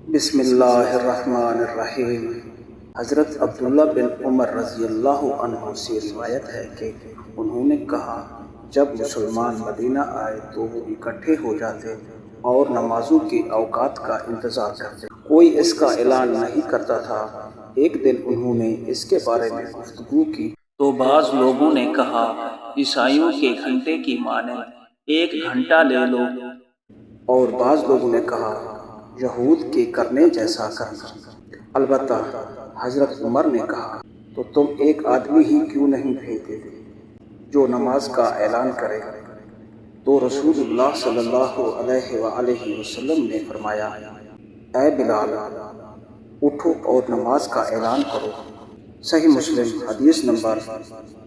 بسم اللہ الرحمن الرحیم۔ حضرت عبداللہ بن عمر رضی اللہ عنہ سے روایت ہے کہ انہوں نے کہا، جب مسلمان مدینہ آئے تو وہ اکٹھے ہو جاتے اور نمازوں کے اوقات کا انتظار کرتے، کوئی اس کا اعلان نہیں کرتا تھا۔ ایک دن انہوں نے اس کے بارے میں گفتگو کی تو بعض لوگوں نے کہا، عیسائیوں کے گھنٹے کی مانند 1 گھنٹہ لے لو، اور بعض لوگوں نے کہا، یہود کے کرنے جیسا کرنا۔ البتہ حضرت عمر نے کہا، تو تم ایک آدمی ہی کیوں نہیں بھیج دیتے جو نماز کا اعلان کرے؟ تو رسول اللہ صلی اللہ علیہ وآلہ وسلم نے فرمایا، اے بلال، اٹھو اور نماز کا اعلان کرو۔ صحیح مسلم حدیث نمبر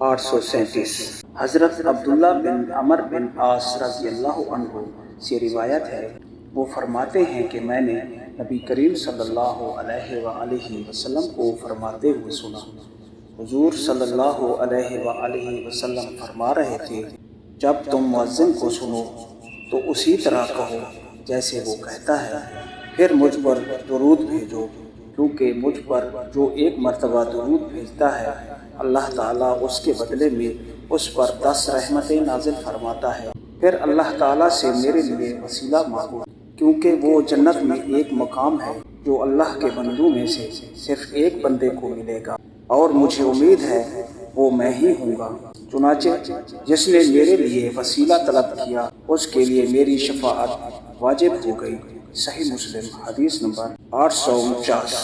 837۔ حضرت عبداللہ بن عمر بن عاص رضی اللہ عنہ سے روایت ہے، وہ فرماتے ہیں کہ میں نے نبی کریم صلی اللہ علیہ وآلہ وسلم کو فرماتے ہوئے سنا۔ حضور صلی اللہ علیہ وآلہ وسلم فرما رہے تھے، جب تم مؤذن کو سنو تو اسی طرح کہو جیسے وہ کہتا ہے، پھر مجھ پر درود بھیجو، کیونکہ مجھ پر جو 1 مرتبہ درود بھیجتا ہے، اللہ تعالیٰ اس کے بدلے میں اس پر 10 رحمتیں نازل فرماتا ہے۔ پھر اللہ تعالیٰ سے میرے لیے وسیلہ مانگو، کیونکہ وہ جنت میں ایک مقام ہے جو اللہ کے بندوں میں سے صرف ایک بندے کو ملے گا، اور مجھے امید ہے وہ میں ہی ہوں گا۔ چنانچہ جس نے میرے لیے وسیلہ طلب کیا اس کے لیے میری شفاعت واجب ہو گئی۔ صحیح مسلم حدیث نمبر 849۔